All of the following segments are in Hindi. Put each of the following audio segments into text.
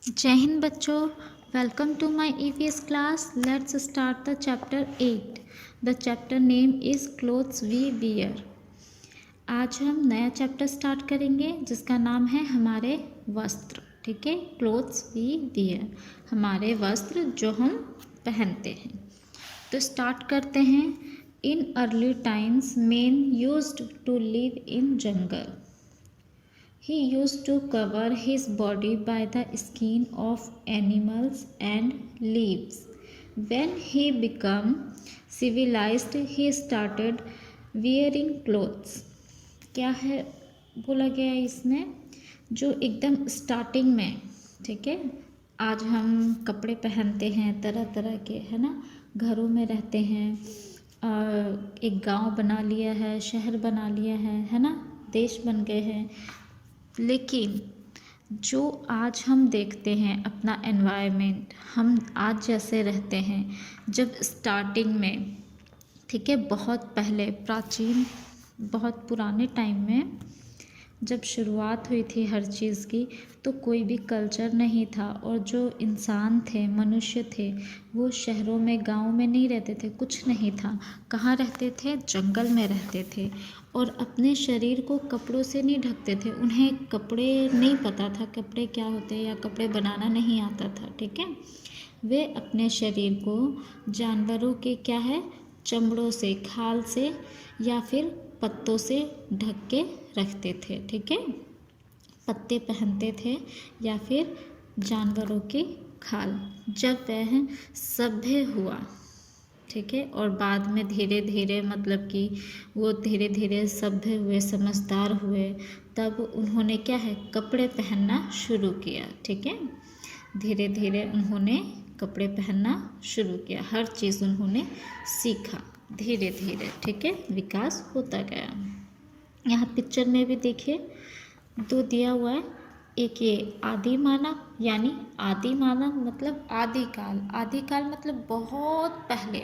जय हिंद बच्चों, welcome to my EVS class. Let's start the chapter 8। The chapter name is clothes we wear. आज हम नया चैप्टर स्टार्ट करेंगे जिसका नाम है हमारे वस्त्र। ठीक है, क्लोथ्स वी वियर, हमारे वस्त्र जो हम पहनते हैं। तो स्टार्ट करते हैं। In early times men used to live in jungle. He used to cover his body by the skin of animals and leaves. When he became civilized, he started wearing clothes. क्या है बोला गया है इसमें, जो एकदम स्टार्टिंग में, ठीक है, आज हम कपड़े पहनते हैं तरह तरह के, है ना, घरों में रहते हैं, एक गांव बना लिया है, शहर बना लिया है ना, देश बन गए हैं। लेकिन जो आज हम देखते हैं अपना एनवायरनमेंट, हम आज जैसे रहते हैं, जब स्टार्टिंग में, ठीक है, बहुत पहले प्राचीन, बहुत पुराने टाइम में जब शुरुआत हुई थी हर चीज़ की, तो कोई भी कल्चर नहीं था। और जो इंसान थे, मनुष्य थे, वो शहरों में, गांव में नहीं रहते थे, कुछ नहीं था। कहाँ रहते थे? जंगल में रहते थे। और अपने शरीर को कपड़ों से नहीं ढकते थे, उन्हें कपड़े नहीं पता था कपड़े क्या होते हैं, या कपड़े बनाना नहीं आता था। ठीक है, वे अपने शरीर को जानवरों के क्या है, चमड़ों से, खाल से या फिर पत्तों से ढक के रखते थे। ठीक है, पत्ते पहनते थे या फिर जानवरों की खाल। जब वह सभ्य हुआ, ठीक है, और बाद में धीरे धीरे, मतलब कि वो धीरे धीरे सभ्य हुए, समझदार हुए, तब उन्होंने क्या है, कपड़े पहनना शुरू किया। ठीक है, धीरे धीरे उन्होंने कपड़े पहनना शुरू किया, हर चीज़ उन्होंने सीखा धीरे धीरे। ठीक है, विकास होता गया। यहाँ पिक्चर में भी देखिए, दो दिया हुआ है। एक ये आदि मानव, यानी आदि मानव मतलब आदिकाल, आदिकाल मतलब बहुत पहले।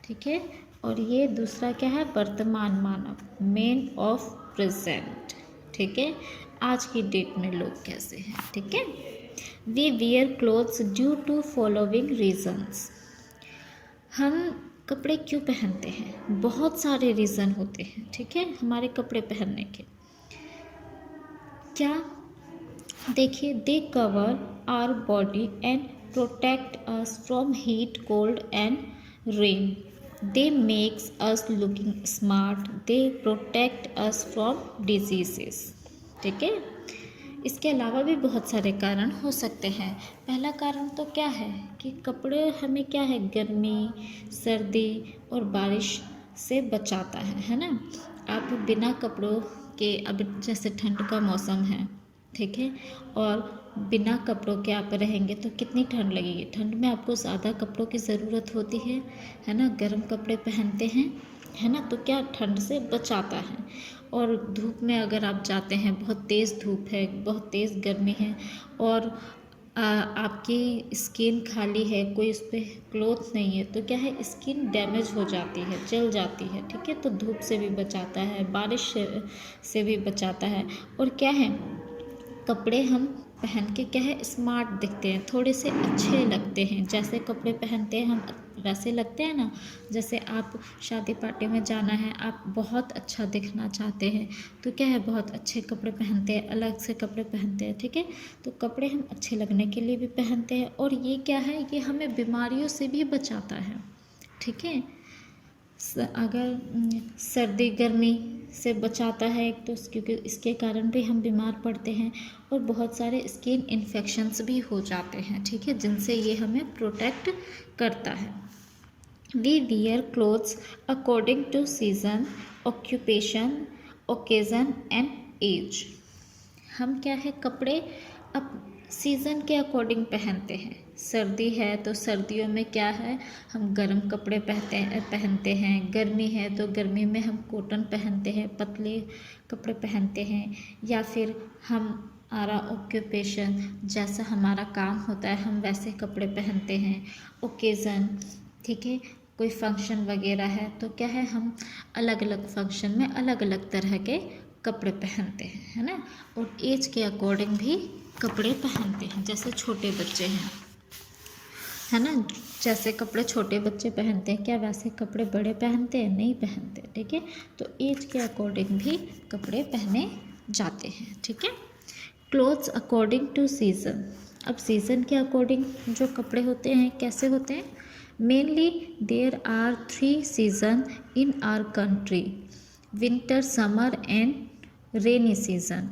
ठीक है, और ये दूसरा क्या है, वर्तमान मानव, मैन ऑफ प्रेजेंट। ठीक है, आज की डेट में लोग कैसे हैं। ठीक है, we wear clothes due to following reasons. हम कपड़े क्यों पहनते हैं? बहुत सारे रीज़न होते हैं, ठीक है, हमारे कपड़े पहनने के। क्या? देखिए, they cover our body and protect us from heat, cold and rain. They makes us looking smart. They protect us from diseases. ठीक है, इसके अलावा भी बहुत सारे कारण हो सकते हैं। पहला कारण तो क्या है कि कपड़े हमें क्या है, गर्मी, सर्दी और बारिश से बचाता है ना। आप बिना कपड़ों के, अब जैसे ठंड का मौसम है, ठीक है, और बिना कपड़ों के आप रहेंगे तो कितनी ठंड लगेगी। ठंड में आपको ज़्यादा कपड़ों की ज़रूरत होती है ना, गर्म कपड़े पहनते हैं, है ना, तो क्या ठंड से बचाता है। और धूप में अगर आप जाते हैं, बहुत तेज़ धूप है, बहुत तेज़ गर्मी है, और आपकी स्किन खाली है, कोई उस पर क्लोथ नहीं है, तो क्या है, स्किन डैमेज हो जाती है, जल जाती है। ठीक है, तो धूप से भी बचाता है, बारिश से भी बचाता है। और क्या है, कपड़े हम पहन के क्या है, स्मार्ट दिखते हैं, थोड़े से अच्छे लगते हैं। जैसे कपड़े पहनते हैं हम वैसे लगते हैं ना। जैसे आप शादी पार्टी में जाना है, आप बहुत अच्छा दिखना चाहते हैं, तो क्या है, बहुत अच्छे कपड़े पहनते हैं, अलग से कपड़े पहनते हैं। ठीक है, तो कपड़े हम अच्छे लगने के लिए भी पहनते हैं। और ये क्या है, ये हमें बीमारियों से भी बचाता है। ठीक है, अगर सर्दी गर्मी से बचाता है एक तो, क्योंकि इसके कारण भी हम बीमार पड़ते हैं, और बहुत सारे स्किन इन्फेक्शंस भी हो जाते हैं। ठीक है, जिनसे ये हमें प्रोटेक्ट करता है। We wear clothes according to season, occupation, occasion and age. हम क्या है, कपड़े अब सीज़न के अकॉर्डिंग पहनते हैं। सर्दी है तो सर्दियों में क्या है, हम गर्म कपड़े पहनते हैं। गर्मी है तो गर्मी में हम कॉटन पहनते हैं, पतले कपड़े पहनते हैं। या फिर हमारा ऑक्यूपेशन, जैसा हमारा काम होता है, हम वैसे कपड़े पहनते हैं। ओकेज़न, ठीक है, कोई फंक्शन वगैरह है तो क्या है, हम अलग अलग फंक्शन में अलग अलग तरह के कपड़े पहनते हैं, है ना। और एज के अकॉर्डिंग भी कपड़े पहनते हैं, जैसे छोटे बच्चे हैं, है ना, जैसे कपड़े छोटे बच्चे पहनते हैं, क्या वैसे कपड़े बड़े पहनते हैं? नहीं पहनते, ठीक है। तो एज के अकॉर्डिंग भी कपड़े पहने जाते हैं, ठीक है। क्लोथ्स अकॉर्डिंग टू सीज़न, अब सीज़न के अकॉर्डिंग जो कपड़े होते हैं कैसे होते हैं? Mainly there are 3 season in our country, winter, summer and rainy season.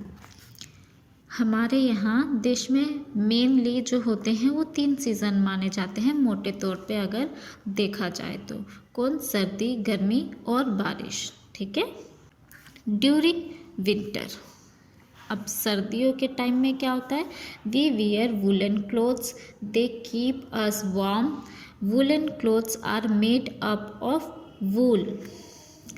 हमारे यहाँ देश में मेनली जो होते हैं वो 3 सीज़न माने जाते हैं मोटे तौर पे अगर देखा जाए तो। कौन? सर्दी, गर्मी और बारिश, ठीक है। ड्यूरिंग विंटर, अब सर्दियों के टाइम में क्या होता है? We wear woollen clothes, they keep us warm, woollen clothes are made up of wool.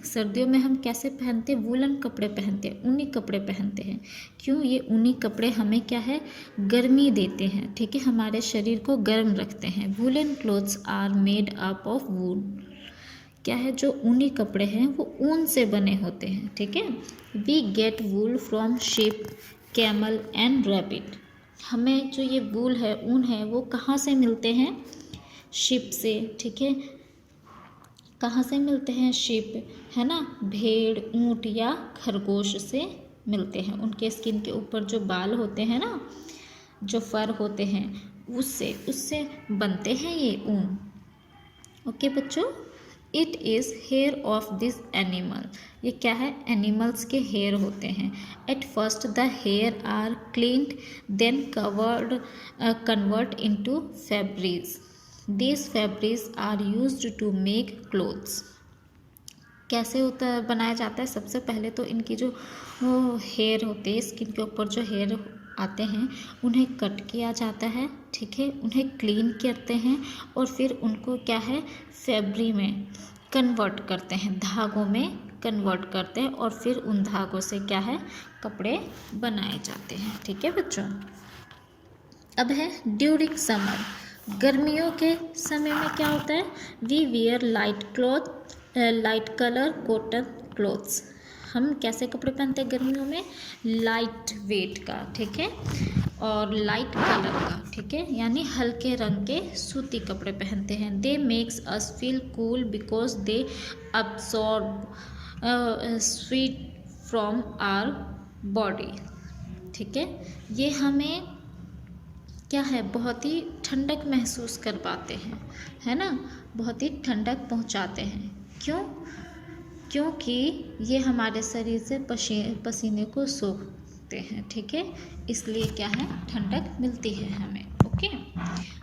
सर्दियों में हम कैसे पहनते हैं? वुलन कपड़े पहनते हैं, ऊनी कपड़े पहनते हैं। क्यों? ये ऊनी कपड़े हमें क्या है? गर्मी देते हैं, ठीक है, हमारे शरीर को गर्म रखते हैं। Woollen clothes are made up of wool, क्या है? जो ऊनी कपड़े हैं वो ऊन से बने होते हैं, ठीक है। We get wool from sheep, camel and rabbit, हमें जो ये वूल है, ऊन है, वो कहाँ से मिलते हैं? शिप से, ठीक है। कहाँ से मिलते हैं? शिप, है ना, भेड़, ऊँट या खरगोश से मिलते हैं। उनके स्किन के ऊपर जो बाल होते हैं ना, जो फर होते हैं, उससे बनते हैं ये ऊन। ओके बच्चों, it is hair of this animal, ये क्या है? एनिमल्स के हेयर होते हैं। At first the hair are cleaned, then convert into fabrics, this fabrics are used to make clothes. कैसे होता है, बनाया जाता है? सबसे पहले तो इनकी जो हेयर होते हैं, स्किन के ऊपर जो हेयर आते हैं, उन्हें कट किया जाता है, ठीक है, उन्हें क्लीन करते हैं और फिर उनको क्या है? फैब्रिक में कन्वर्ट करते हैं, धागों में कन्वर्ट करते हैं और फिर उन धागों से क्या है? कपड़े बनाए जाते हैं, ठीक है बच्चों। अब है ड्यूरिंग समर, गर्मियों के समय में क्या होता है? We wear light colour cotton clothes, हम कैसे कपड़े पहनते हैं गर्मियों में? लाइट वेट का, ठीक है, और लाइट कलर का, ठीक है, यानी हल्के रंग के सूती कपड़े पहनते हैं। They makes us feel cool because they absorb sweat from our body, ठीक है, ये हमें क्या है? बहुत ही ठंडक महसूस करवाते हैं, है ना, बहुत ही ठंडक पहुंचाते हैं। क्यों? क्योंकि ये हमारे शरीर से पसीने को सोखते हैं, ठीक है, इसलिए क्या है? ठंडक मिलती है हमें। Okay,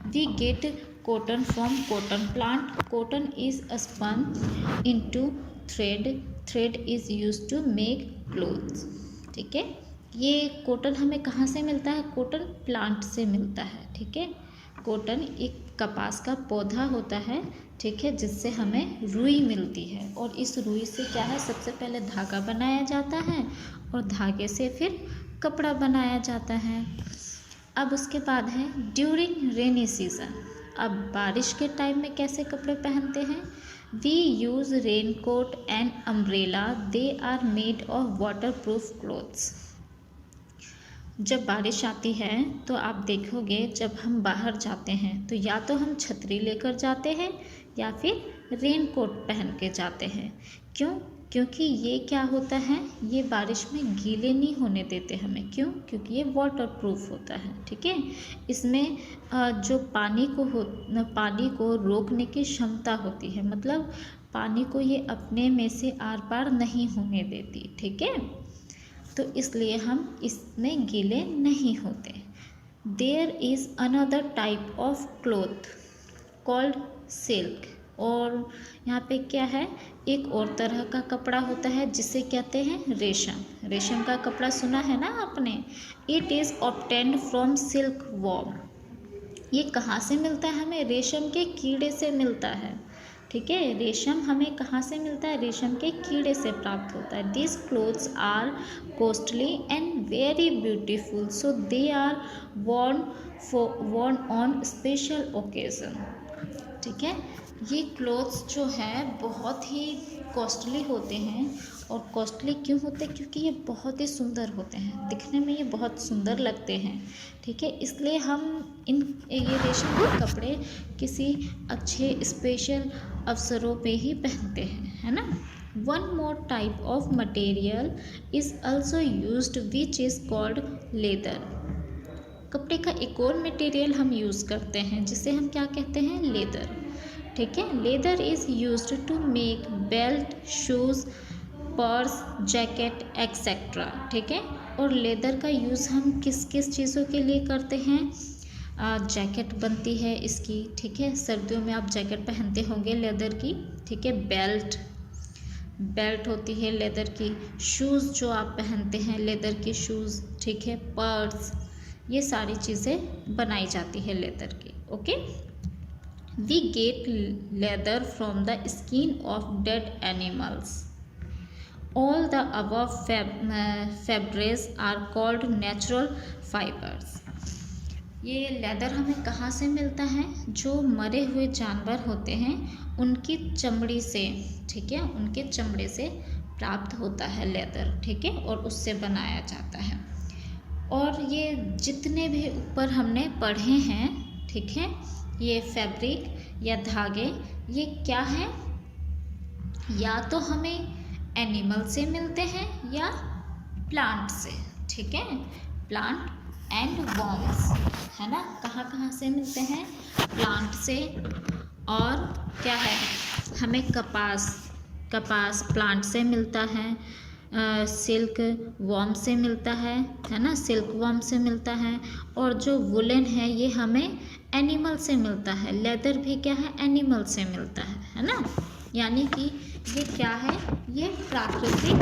we get cotton from cotton plant, cotton is spun into thread, thread is used to make clothes, ठीक है। ये कॉटन हमें कहाँ से मिलता है? कॉटन प्लांट से मिलता है, ठीक है। कॉटन एक कपास का पौधा होता है, ठीक है, जिससे हमें रुई मिलती है और इस रुई से क्या है? सबसे पहले धागा बनाया जाता है और धागे से फिर कपड़ा बनाया जाता है। अब उसके बाद है ड्यूरिंग रेनी सीजन, अब बारिश के टाइम में कैसे कपड़े पहनते हैं? We use rain coat and umbrella, they are made of waterproof clothes. जब बारिश आती है तो आप देखोगे, जब हम बाहर जाते हैं तो या तो हम छतरी लेकर जाते हैं या फिर रेन कोट पहन के जाते हैं। क्यों? क्योंकि ये क्या होता है? ये बारिश में गीले नहीं होने देते हमें। क्यों? क्योंकि ये वाटर प्रूफ होता है, ठीक है। इसमें जो पानी को रोकने की क्षमता होती है, मतलब पानी को ये अपने में से आर पार नहीं होने देती, ठीक है, तो इसलिए हम इसमें गीले नहीं होते। There is another type of cloth called silk, और यहाँ पे क्या है? एक और तरह का कपड़ा होता है जिसे कहते हैं रेशम। रेशम का कपड़ा सुना है ना आपने? It is obtained from silk worm, ये कहाँ से मिलता है हमें? रेशम के कीड़े से मिलता है, ठीक है। रेशम हमें कहाँ से मिलता है? रेशम के कीड़े से प्राप्त होता है। This clothes are costly and very beautiful, so they are worn on special occasion, ठीक है। ये क्लोथ्स जो है बहुत ही कॉस्टली होते हैं और कॉस्टली क्यों होते हैं? क्योंकि ये बहुत ही सुंदर होते हैं, दिखने में ये बहुत सुंदर लगते हैं, ठीक है। इसलिए हम ये रेशम के कपड़े किसी अच्छे स्पेशल अवसरों पे ही पहनते हैं, है ना। One more type of material is also used which is called leather. कपड़े का एक और मटेरियल हम यूज़ करते हैं जिसे हम क्या कहते हैं? लेदर, ठीक है। Leather is used to make belt, shoes, purse, jacket etcetera, ठीक है। और लेदर का यूज़ हम किस किस चीज़ों के लिए करते हैं? जैकेट बनती है इसकी, ठीक है। सर्दियों में आप जैकेट पहनते होंगे लेदर की, ठीक है। बेल्ट होती है लेदर की। शूज़ जो आप पहनते हैं लेदर की शूज़, ठीक है। पर्स, ये सारी चीज़ें बनाई जाती है लेदर की, okay. We get leather from the skin of dead animals. All the above fabrics are called natural fibres. ये लेदर हमें कहाँ से मिलता है? जो मरे हुए जानवर होते हैं उनकी चमड़ी से, ठीक है, उनके चमड़े से प्राप्त होता है लेदर, ठीक है, और उससे बनाया जाता है। और ये जितने भी ऊपर हमने पढ़े हैं, ठीक है, ये फैब्रिक या धागे, ये क्या है? या तो हमें एनिमल से मिलते हैं या प्लांट से, ठीक है। प्लांट एंड वर्म्स, है ना। कहाँ कहाँ से मिलते हैं? प्लांट से। और क्या है? हमें कपास प्लांट से मिलता है। सिल्क वर्म से मिलता है ना, सिल्क वर्म से मिलता है। और जो वुलन है ये हमें एनिमल से मिलता है। लेदर भी क्या है? एनिमल से मिलता है ना। यानी कि ये क्या है? ये प्राकृतिक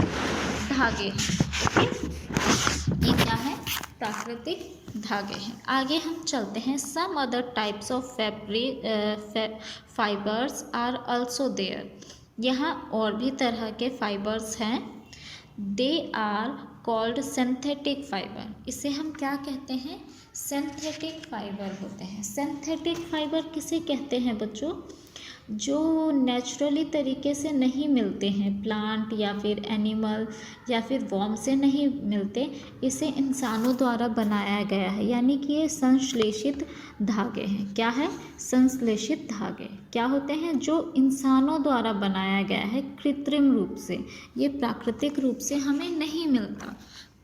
धागे हैं, ओके। ये क्या है? प्राकृतिक धागे हैं। आगे हम चलते हैं। Some other types of fibres are also there. यहाँ और भी तरह के फाइबर्स हैं। They are called synthetic fibre. इसे हम क्या कहते हैं? सिंथेटिक फाइबर होते हैं। सिंथेटिक फाइबर किसे कहते हैं बच्चों? जो नेचुरली तरीके से नहीं मिलते हैं, प्लांट या फिर एनिमल या फिर वॉर्म से नहीं मिलते, इसे इंसानों द्वारा बनाया गया है। यानी कि ये संश्लेषित धागे हैं। क्या है? संश्लेषित धागे क्या होते हैं? जो इंसानों द्वारा बनाया गया है कृत्रिम रूप से। ये प्राकृतिक रूप से हमें नहीं मिलता,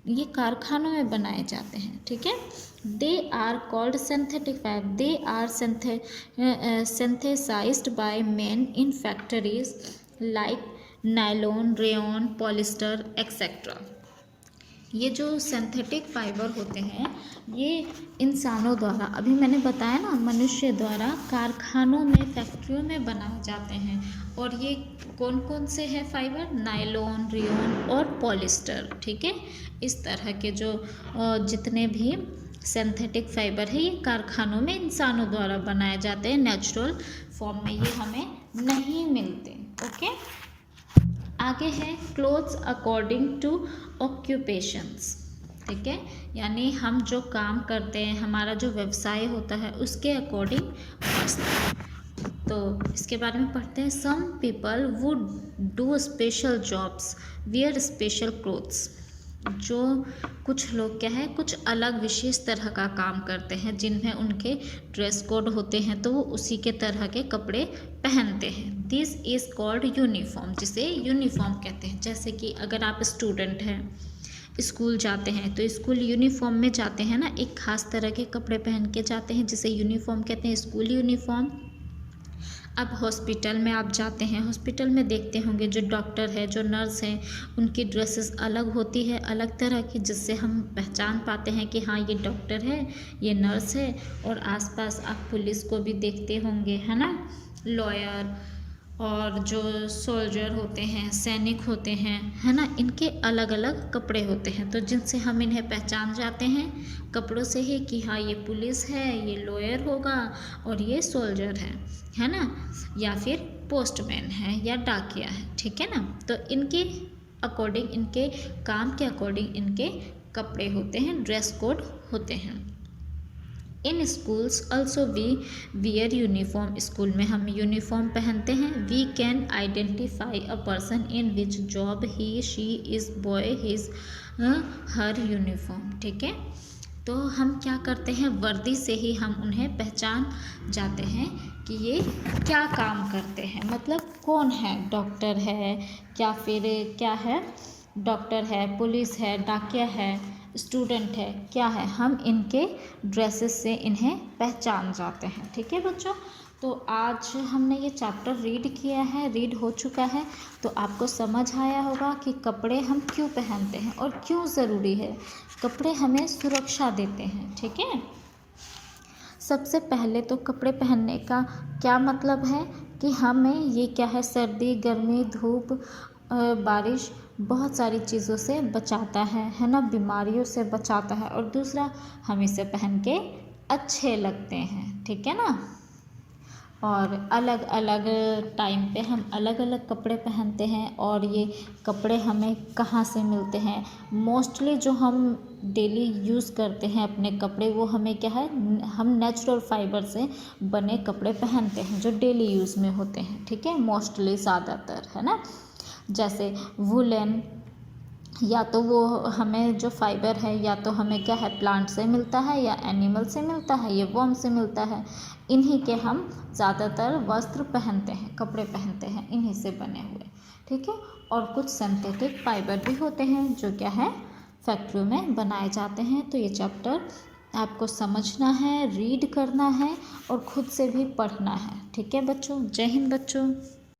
ये कारखानों में बनाए जाते हैं, ठीक है। They are called synthetic fibre. They are synthesized by men in factories like nylon, rayon, polyester etcetera. ये जो सिंथेटिक फाइबर होते हैं ये इंसानों द्वारा, अभी मैंने बताया ना, मनुष्य द्वारा कारखानों में, फैक्ट्रियों में बनाए जाते हैं। और ये कौन कौन से हैं फाइबर? नायलॉन, रेयॉन और पॉलिस्टर, ठीक है। इस तरह के जो जितने भी सिंथेटिक फाइबर है ये कारखानों में इंसानों द्वारा बनाए जाते हैं। नेचुरल फॉर्म में ये हमें नहीं मिलते, ओके। आगे है क्लोथ्स अकॉर्डिंग टू ऑक्यूपेशंस, ठीक है। यानी हम जो काम करते हैं, हमारा जो व्यवसाय होता है उसके अकॉर्डिंग वस्त्र। तो इसके बारे में पढ़ते हैं। Some people would do special jobs wear special clothes. जो कुछ लोग क्या है, कुछ अलग विशेष तरह का काम करते हैं जिनमें उनके ड्रेस कोड होते हैं, तो वो उसी के तरह के कपड़े पहनते हैं। दिस इज़ कॉल्ड यूनिफॉर्म, जिसे यूनिफॉर्म कहते हैं। जैसे कि अगर आप स्टूडेंट हैं, स्कूल जाते हैं, तो स्कूल यूनिफॉर्म में जाते हैं ना, एक ख़ास तरह के कपड़े पहन के जाते हैं जिसे यूनिफॉर्म कहते हैं, स्कूल यूनिफॉर्म। अब हॉस्पिटल में आप जाते हैं, हॉस्पिटल में देखते होंगे जो डॉक्टर है, जो नर्स हैं, उनकी ड्रेसेस अलग होती है, अलग तरह की, जिससे हम पहचान पाते हैं कि हाँ ये डॉक्टर है, ये नर्स है। और आसपास आप पुलिस को भी देखते होंगे, है ना, लॉयर और जो सोल्जर होते हैं, सैनिक होते हैं, है ना, इनके अलग अलग कपड़े होते हैं। तो जिनसे हम इन्हें पहचान जाते हैं कपड़ों से ही कि हाँ ये पुलिस है, ये लॉयर होगा और ये सोल्जर है ना, या फिर पोस्टमैन है या डाकिया है, ठीक है ना। तो इनके अकॉर्डिंग, इनके काम के अकॉर्डिंग इनके कपड़े होते हैं, ड्रेस कोड होते हैं। In schools also we wear uniform, school में हम यूनिफॉर्म पहनते हैं। We can identify a person in which job he she is by his her uniform. ठीक है, तो हम क्या करते हैं, वर्दी से ही हम उन्हें पहचान जाते हैं कि ये क्या काम करते हैं, मतलब कौन है, डॉक्टर है क्या, फिर क्या है, डॉक्टर है, पुलिस है, डाकिया है, स्टूडेंट है, क्या है, हम इनके ड्रेसेस से इन्हें पहचान जाते हैं। ठीक है बच्चों, तो आज हमने ये चैप्टर रीड किया है, रीड हो चुका है, तो आपको समझ आया होगा कि कपड़े हम क्यों पहनते हैं और क्यों ज़रूरी है। कपड़े हमें सुरक्षा देते हैं। ठीक है, सबसे पहले तो कपड़े पहनने का क्या मतलब है कि हमें ये क्या है, सर्दी, गर्मी, धूप, बारिश, बहुत सारी चीज़ों से बचाता है ना, बीमारियों से बचाता है, और दूसरा हम इसे पहन के अच्छे लगते हैं। ठीक है ना, और अलग अलग टाइम पे हम अलग अलग कपड़े पहनते हैं, और ये कपड़े हमें कहाँ से मिलते हैं, मोस्टली जो हम डेली यूज़ करते हैं अपने कपड़े, वो हमें क्या है, हम नेचुरल फाइबर से बने कपड़े पहनते हैं जो डेली यूज़ में होते हैं। ठीक है, मोस्टली ज़्यादातर, है ना, जैसे वुलन, या तो वो हमें जो फाइबर है या तो हमें क्या है, प्लांट से मिलता है या एनिमल से मिलता है, ये वर्म से मिलता है। इन्हीं के हम ज़्यादातर वस्त्र पहनते हैं, कपड़े पहनते हैं इन्हीं से बने हुए। ठीक है, और कुछ सिंथेटिक फाइबर भी होते हैं जो क्या है, फैक्ट्रियों में बनाए जाते हैं। तो ये चैप्टर आपको समझना है, रीड करना है और खुद से भी पढ़ना है। ठीक है बच्चों, जय हिंद बच्चों।